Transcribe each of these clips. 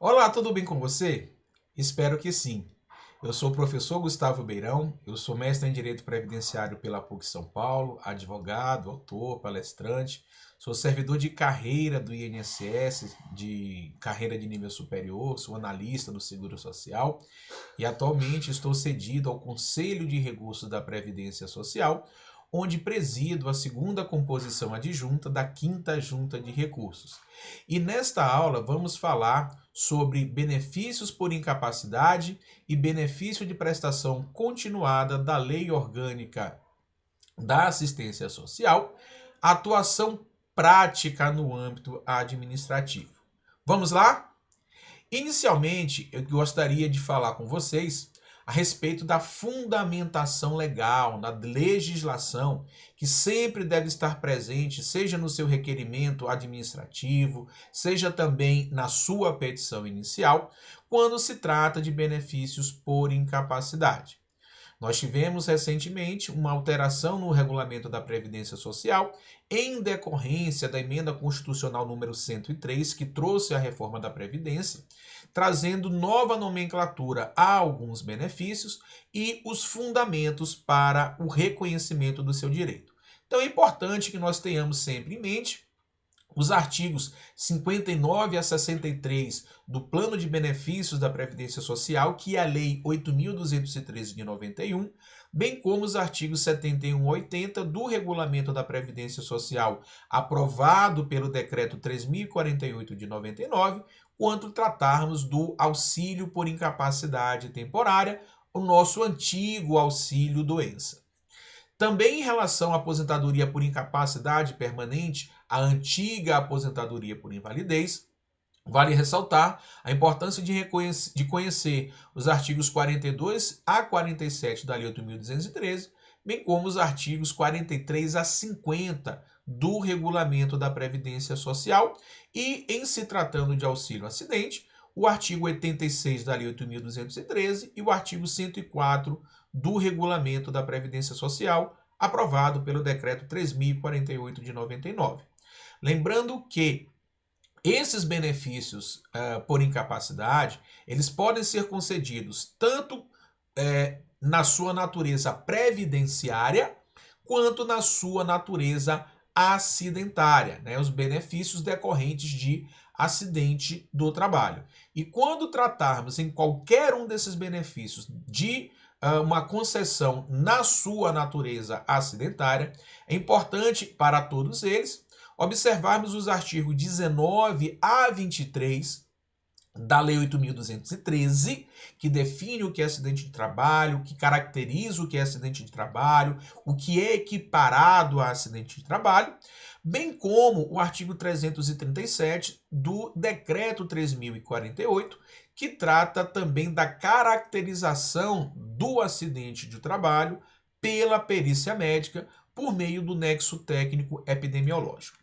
Olá, tudo bem com você? Espero que sim. Eu sou o professor Gustavo Beirão, eu sou mestre em Direito Previdenciário pela PUC São Paulo, advogado, autor, palestrante, sou servidor de carreira do INSS, de carreira de nível superior, sou analista do Seguro Social e atualmente estou cedido ao Conselho de Recursos da Previdência Social, onde presido a segunda composição adjunta da quinta Junta de Recursos. E nesta aula vamos falar sobre benefícios por incapacidade e benefício de prestação continuada da Lei Orgânica da Assistência Social, atuação prática no âmbito administrativo. Vamos lá? Inicialmente, eu gostaria de falar com vocês a respeito da fundamentação legal, na legislação, que sempre deve estar presente, seja no seu requerimento administrativo, seja também na sua petição inicial, quando se trata de benefícios por incapacidade. Nós tivemos recentemente uma alteração no regulamento da Previdência Social em decorrência da emenda constitucional número 103, que trouxe a reforma da Previdência, trazendo nova nomenclatura a alguns benefícios e os fundamentos para o reconhecimento do seu direito. Então é importante que nós tenhamos sempre em mente os artigos 59 a 63 do Plano de Benefícios da Previdência Social, que é a Lei 8.213 de 91, bem como os artigos 71 a 80 do Regulamento da Previdência Social, aprovado pelo Decreto 3.048 de 99, quando tratarmos do auxílio por incapacidade temporária, o nosso antigo auxílio doença. Também em relação à aposentadoria por incapacidade permanente, a antiga aposentadoria por invalidez, vale ressaltar a importância de conhecer os artigos 42 a 47 da Lei 8.213, bem como os artigos 43 a 50 do Regulamento da Previdência Social e, em se tratando de auxílio acidente, o artigo 86 da Lei 8.213 e o artigo 104 do Regulamento da Previdência Social, aprovado pelo Decreto 3.048 de 99. Lembrando que esses benefícios por incapacidade, eles podem ser concedidos tanto na sua natureza previdenciária, quanto na sua natureza acidentária, né? Os benefícios decorrentes de acidente do trabalho. E quando tratarmos em qualquer um desses benefícios de uma concessão na sua natureza acidentária, é importante para todos eles observarmos os artigos 19 a 23 da Lei 8.213, que define o que é acidente de trabalho, o que caracteriza o que é acidente de trabalho, o que é equiparado a acidente de trabalho, bem como o artigo 337 do Decreto 3.048, que trata também da caracterização do acidente de trabalho pela perícia médica por meio do nexo técnico epidemiológico.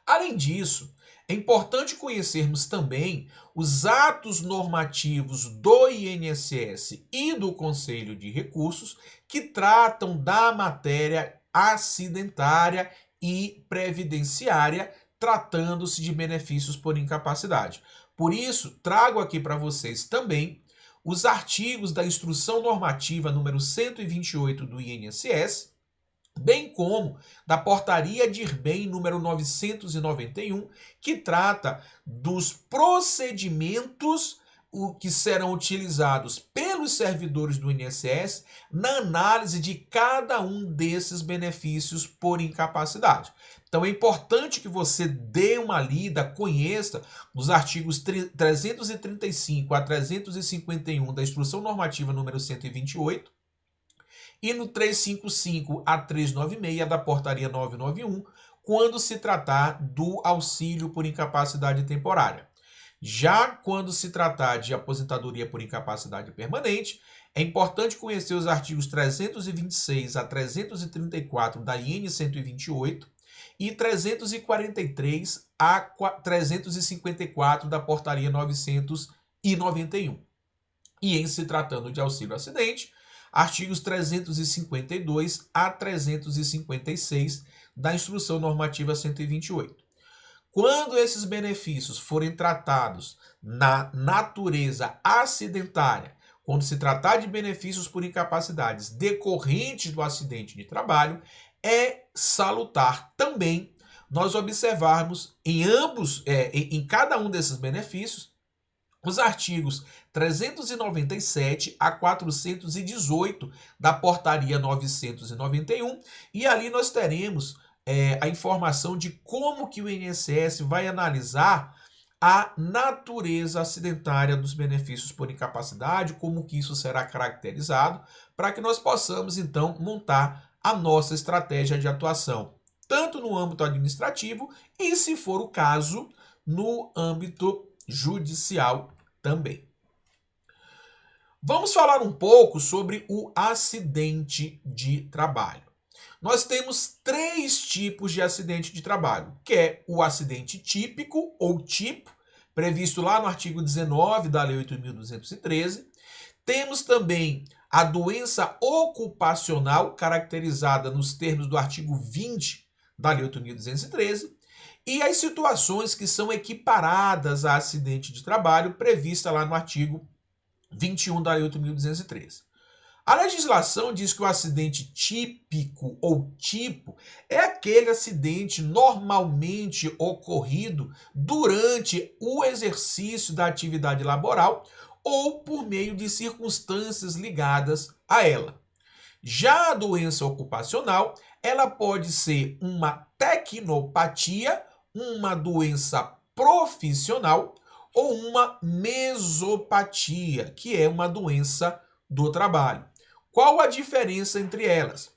Além disso, é importante conhecermos também os atos normativos do INSS e do Conselho de Recursos que tratam da matéria acidentária e previdenciária, tratando-se de benefícios por incapacidade. Por isso, trago aqui para vocês também os artigos da Instrução Normativa número 128 do INSS, bem como da Portaria de IRBEM número 991, que trata dos procedimentos que serão utilizados pelos servidores do INSS na análise de cada um desses benefícios por incapacidade. Então é importante que você dê uma lida, conheça os artigos 335 a 351 da Instrução Normativa número 128, e no 355 a 396 da Portaria 991, quando se tratar do auxílio por incapacidade temporária. Já quando se tratar de aposentadoria por incapacidade permanente, é importante conhecer os artigos 326 a 334 da IN 128 e 343 a 354 da Portaria 991. E em se tratando de auxílio acidente, artigos 352 a 356 da Instrução Normativa 128. Quando esses benefícios forem tratados na natureza acidentária, quando se tratar de benefícios por incapacidades decorrentes do acidente de trabalho, é salutar também nós observarmos em cada um desses benefícios os artigos 397 a 418 da Portaria 991, e ali nós teremos a informação de como que o INSS vai analisar a natureza acidentária dos benefícios por incapacidade, como que isso será caracterizado, para que nós possamos, então, montar a nossa estratégia de atuação, tanto no âmbito administrativo e, se for o caso, no âmbito judicial também. Vamos falar um pouco sobre o acidente de trabalho. Nós temos 3 tipos de acidente de trabalho, que é o acidente típico ou tipo, previsto lá no artigo 19 da Lei 8.213. Temos também a doença ocupacional, caracterizada nos termos do artigo 20 da Lei 8.213, e as situações que são equiparadas a acidente de trabalho, prevista lá no artigo 21 da Lei 8.213. A legislação diz que o acidente típico ou tipo é aquele acidente normalmente ocorrido durante o exercício da atividade laboral ou por meio de circunstâncias ligadas a ela. Já a doença ocupacional, ela pode ser uma tecnopatia, uma doença profissional ou uma mesopatia, que é uma doença do trabalho. Qual a diferença entre elas?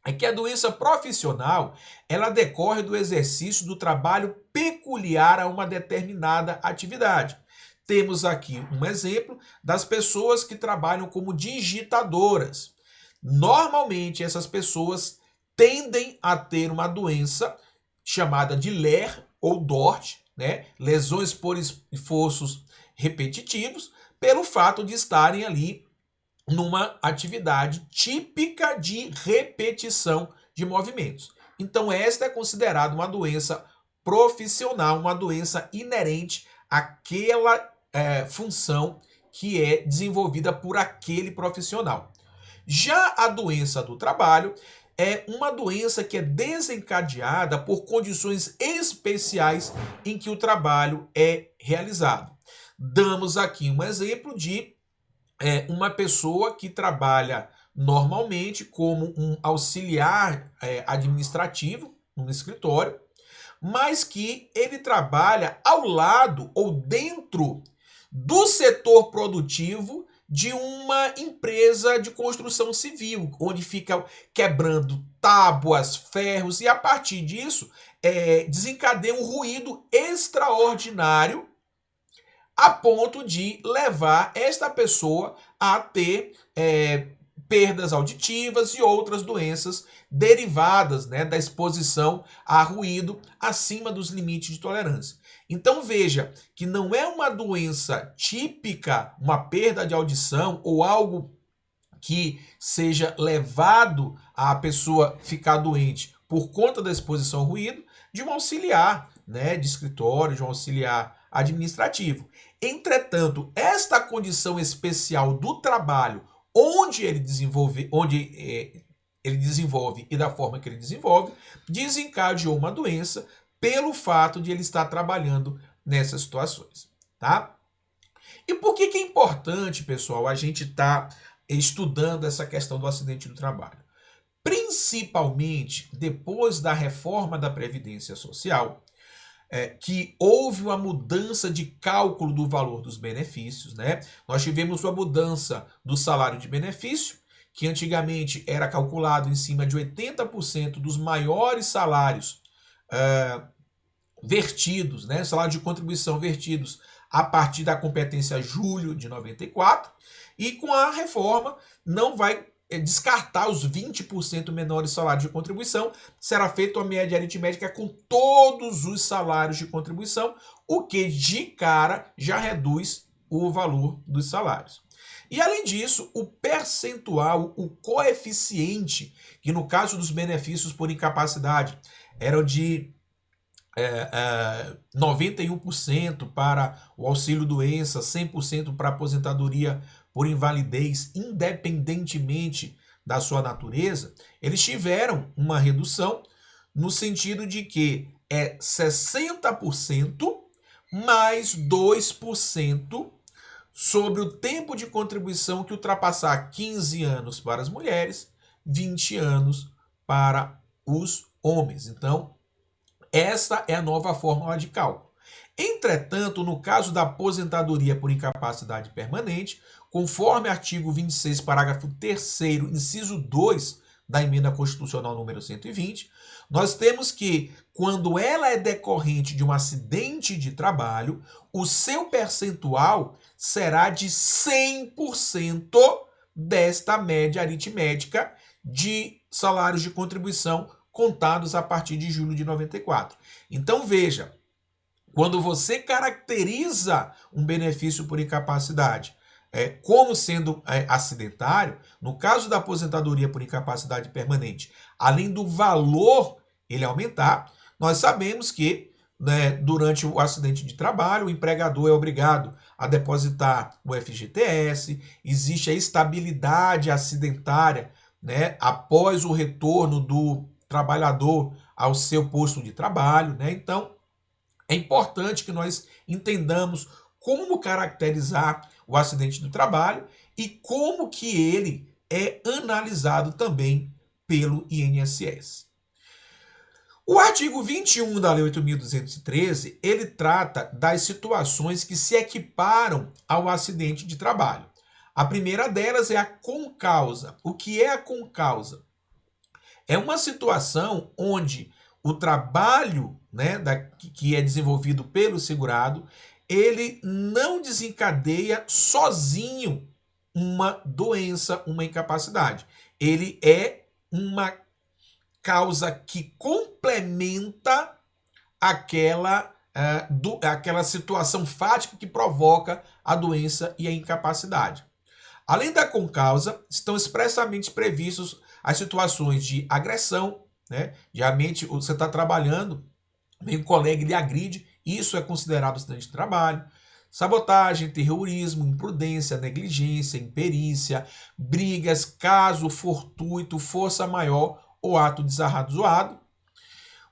É que a doença profissional, ela decorre do exercício do trabalho peculiar a uma determinada atividade. Temos aqui um exemplo das pessoas que trabalham como digitadoras. Normalmente, essas pessoas tendem a ter uma doença chamada de LER ou DORT, né? Lesões por esforços repetitivos, pelo fato de estarem ali numa atividade típica de repetição de movimentos. Então, esta é considerada uma doença profissional, uma doença inerente àquela função que é desenvolvida por aquele profissional. Já a doença do trabalho é uma doença que é desencadeada por condições especiais em que o trabalho é realizado. Damos aqui um exemplo de uma pessoa que trabalha normalmente como um auxiliar administrativo no escritório, mas que ele trabalha ao lado ou dentro do setor produtivo de uma empresa de construção civil, onde fica quebrando tábuas, ferros, e a partir disso desencadeia um ruído extraordinário a ponto de levar esta pessoa a ter perdas auditivas e outras doenças derivadas, né, da exposição a ruído acima dos limites de tolerância. Então veja que não é uma doença típica, uma perda de audição ou algo que seja levado a pessoa ficar doente por conta da exposição ao ruído, de um auxiliar, né, de escritório, de um auxiliar administrativo. Entretanto, esta condição especial do trabalho, onde ele desenvolve e da forma que ele desenvolve, desencadeou uma doença pelo fato de ele estar trabalhando nessas situações, tá? E por que é importante, pessoal, a gente estar estudando essa questão do acidente do trabalho? Principalmente depois da reforma da Previdência Social, que houve uma mudança de cálculo do valor dos benefícios, né? Nós tivemos uma mudança do salário de benefício, que antigamente era calculado em cima de 80% dos maiores salários vertidos, né? Salário de contribuição vertidos a partir da competência julho de 94, e com a reforma não vai descartar os 20% menores salários de contribuição, será feita uma média aritmética com todos os salários de contribuição, o que de cara já reduz o valor dos salários. E além disso, o percentual, o coeficiente, que no caso dos benefícios por incapacidade eram de 91% para o auxílio-doença, 100% para aposentadoria por invalidez, independentemente da sua natureza, eles tiveram uma redução no sentido de que é 60% mais 2% sobre o tempo de contribuição que ultrapassar 15 anos para as mulheres, 20 anos para os homens. Então, essa é a nova fórmula de cálculo. Entretanto, no caso da aposentadoria por incapacidade permanente, conforme artigo 26, parágrafo 3º, inciso 2 da emenda constitucional número 120, nós temos que, quando ela é decorrente de um acidente de trabalho, o seu percentual será de 100% desta média aritmética de salários de contribuição contados a partir de julho de 94. Então veja, quando você caracteriza um benefício por incapacidade como sendo acidentário, no caso da aposentadoria por incapacidade permanente, além do valor ele aumentar, nós sabemos que durante o acidente de trabalho, o empregador é obrigado a depositar o FGTS, existe a estabilidade acidentária após o retorno do trabalhador ao seu posto de trabalho, Então, é importante que nós entendamos como caracterizar o acidente do trabalho e como que ele é analisado também pelo INSS. O artigo 21 da Lei 8.213, ele trata das situações que se equiparam ao acidente de trabalho. A primeira delas é a concausa. O que é a concausa? É uma situação onde o trabalho que é desenvolvido pelo segurado, ele não desencadeia sozinho uma doença, uma incapacidade. Ele é uma causa que complementa aquela situação fática que provoca a doença e a incapacidade. Além da concausa, estão expressamente previstos as situações de agressão, Geralmente você está trabalhando, vem um colega e lhe agride, isso é considerado acidente de trabalho. Sabotagem, terrorismo, imprudência, negligência, imperícia, brigas, caso fortuito, força maior ou ato desarrazoado.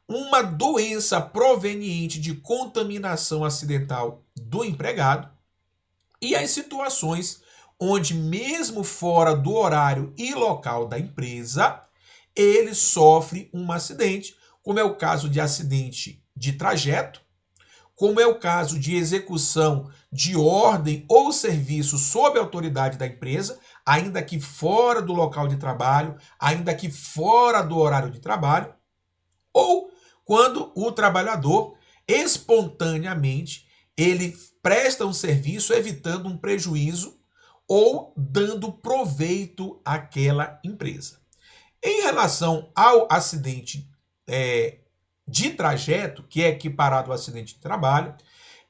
Uma doença proveniente de contaminação acidental do empregado. E as situações onde, mesmo fora do horário e local da empresa, ele sofre um acidente, como é o caso de acidente de trajeto, como é o caso de execução de ordem ou serviço sob a autoridade da empresa, ainda que fora do local de trabalho, ainda que fora do horário de trabalho, ou quando o trabalhador espontaneamente ele presta um serviço evitando um prejuízo ou dando proveito àquela empresa. Em relação ao acidente de trajeto, que é equiparado ao acidente de trabalho,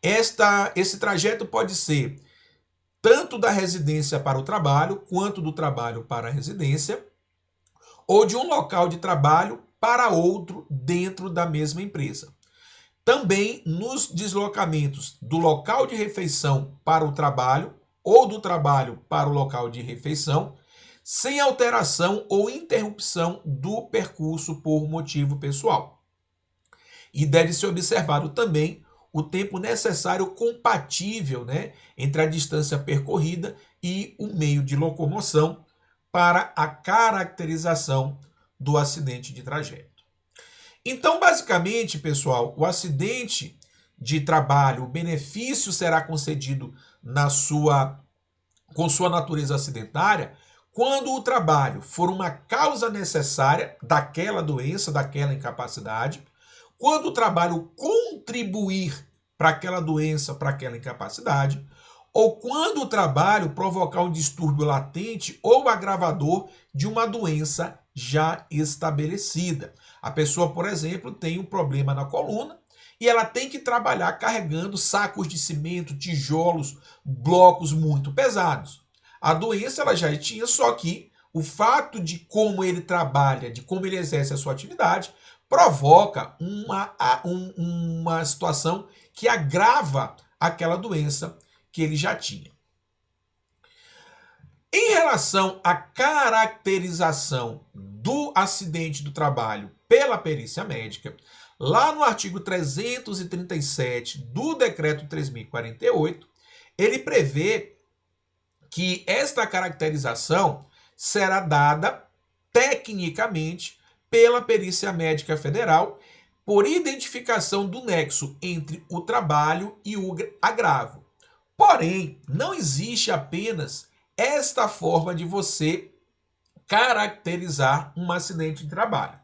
esse trajeto pode ser tanto da residência para o trabalho, quanto do trabalho para a residência, ou de um local de trabalho para outro dentro da mesma empresa. Também nos deslocamentos do local de refeição para o trabalho, ou do trabalho para o local de refeição, sem alteração ou interrupção do percurso por motivo pessoal. E deve ser observado também o tempo necessário compatível entre a distância percorrida e o meio de locomoção para a caracterização do acidente de trajeto. Então, basicamente, pessoal, o acidente de trabalho, o benefício será concedido com sua natureza acidentária quando o trabalho for uma causa necessária daquela doença, daquela incapacidade, quando o trabalho contribuir para aquela doença, para aquela incapacidade, ou quando o trabalho provocar um distúrbio latente ou agravador de uma doença já estabelecida. A pessoa, por exemplo, tem um problema na coluna e ela tem que trabalhar carregando sacos de cimento, tijolos, blocos muito pesados. A doença ela já tinha, só que o fato de como ele trabalha, de como ele exerce a sua atividade, provoca uma situação que agrava aquela doença que ele já tinha. Em relação à caracterização do acidente do trabalho pela perícia médica, lá no artigo 337 do Decreto 3.048, ele prevê que esta caracterização será dada tecnicamente pela Perícia Médica Federal por identificação do nexo entre o trabalho e o agravo. Porém, não existe apenas esta forma de você caracterizar um acidente de trabalho.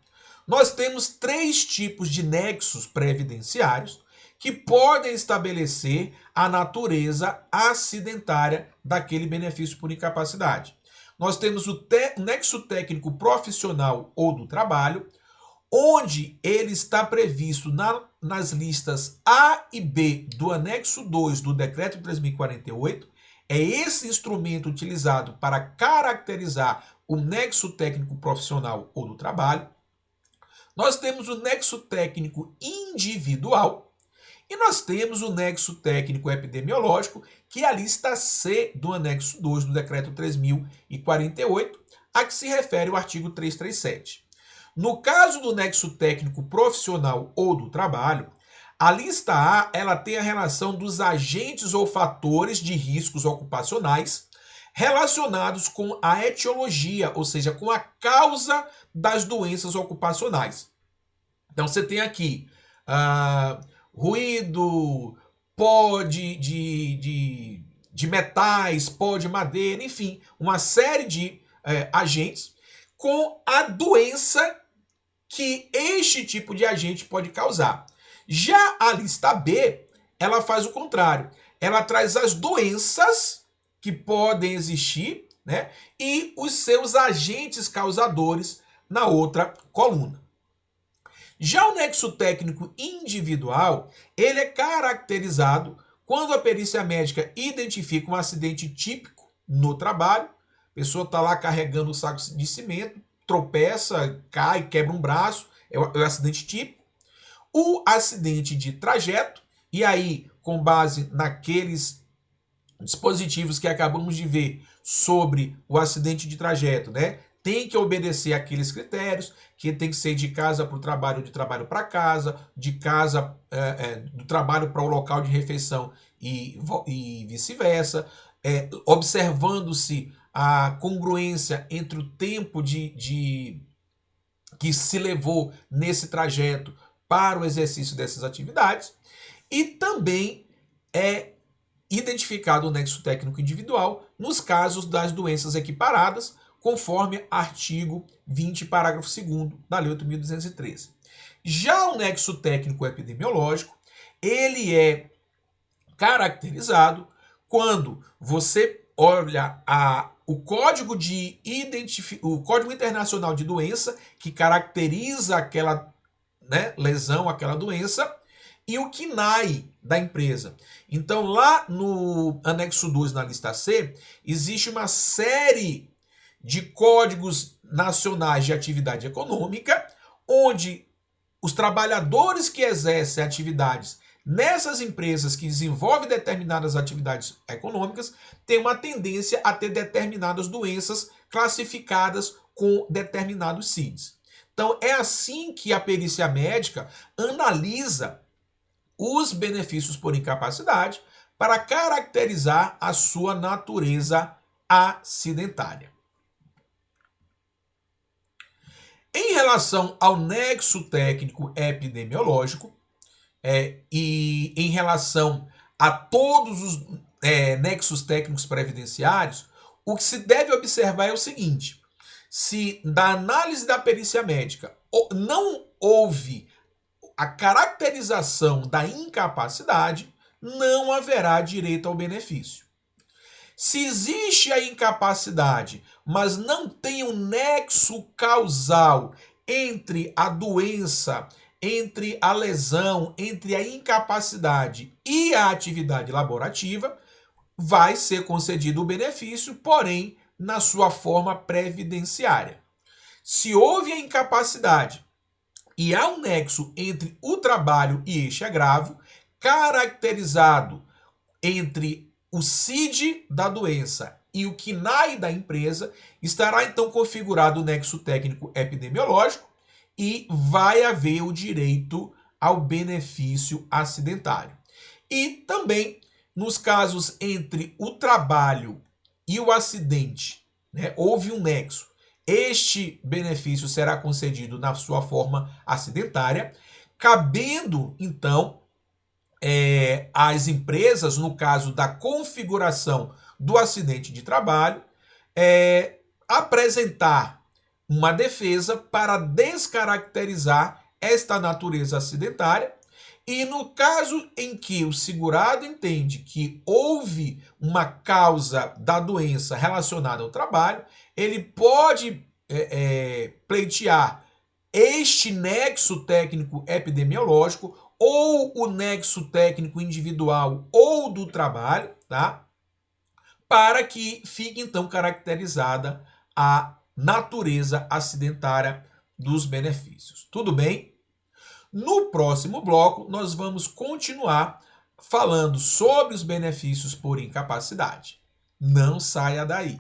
Nós temos 3 tipos de nexos previdenciários que podem estabelecer a natureza acidentária daquele benefício por incapacidade. Nós temos o nexo técnico profissional ou do trabalho, onde ele está previsto nas listas A e B do anexo 2 do Decreto 3.048. É esse instrumento utilizado para caracterizar o nexo técnico profissional ou do trabalho. Nós temos o nexo técnico individual e nós temos o nexo técnico epidemiológico, que é a lista C do anexo 2 do Decreto 3.048, a que se refere o artigo 337. No caso do nexo técnico profissional ou do trabalho, a lista A ela tem a relação dos agentes ou fatores de riscos ocupacionais relacionados com a etiologia, ou seja, com a causa das doenças ocupacionais. Então você tem aqui ruído, pó de metais, pó de madeira, enfim, uma série de agentes com a doença que este tipo de agente pode causar. Já a lista B, ela faz o contrário. Ela traz as doenças que podem existir, né, e os seus agentes causadores na outra coluna. Já o nexo técnico individual, ele é caracterizado quando a perícia médica identifica um acidente típico no trabalho. A pessoa está lá carregando um saco de cimento, tropeça, cai, quebra um braço, é o acidente típico. O acidente de trajeto, e aí, com base naqueles dispositivos que acabamos de ver sobre o acidente de trajeto, né? Tem que obedecer aqueles critérios, que tem que ser de casa para o trabalho, de trabalho para casa, de casa do trabalho para o local de refeição e vice-versa, observando-se a congruência entre o tempo que se levou nesse trajeto para o exercício dessas atividades, e também é identificado o nexo técnico individual nos casos das doenças equiparadas, conforme artigo 20, parágrafo 2º da Lei 8.213. Já o nexo técnico epidemiológico, ele é caracterizado quando você olha o Código Internacional de Doença, que caracteriza aquela lesão, aquela doença, e o KNAI da empresa. Então, lá no anexo 2, na lista C, existe uma série de códigos nacionais de atividade econômica, onde os trabalhadores que exercem atividades nessas empresas que desenvolvem determinadas atividades econômicas têm uma tendência a ter determinadas doenças classificadas com determinados CIDs. Então, é assim que a perícia médica analisa os benefícios por incapacidade para caracterizar a sua natureza acidentária. Em relação ao nexo técnico epidemiológico e em relação a todos os nexos técnicos previdenciários, o que se deve observar é o seguinte: se da análise da perícia médica não houve a caracterização da incapacidade, não haverá direito ao benefício. Se existe a incapacidade, mas não tem um nexo causal entre a doença, entre a lesão, entre a incapacidade e a atividade laborativa, vai ser concedido o benefício, porém, na sua forma previdenciária. Se houve a incapacidade e há um nexo entre o trabalho e este agravo, caracterizado entre o CID da doença e o CNAE da empresa, estará então configurado o nexo técnico epidemiológico e vai haver o direito ao benefício acidentário. E também, nos casos entre o trabalho e o acidente, né, houve um nexo, este benefício será concedido na sua forma acidentária, cabendo, então, às empresas, no caso da configuração do acidente de trabalho, apresentar uma defesa para descaracterizar esta natureza acidentária. E no caso em que o segurado entende que houve uma causa da doença relacionada ao trabalho, ele pode pleitear este nexo técnico epidemiológico ou o nexo técnico individual ou do trabalho, tá? Para que fique então caracterizada a natureza acidentária dos benefícios. Tudo bem? No próximo bloco, nós vamos continuar falando sobre os benefícios por incapacidade. Não saia daí.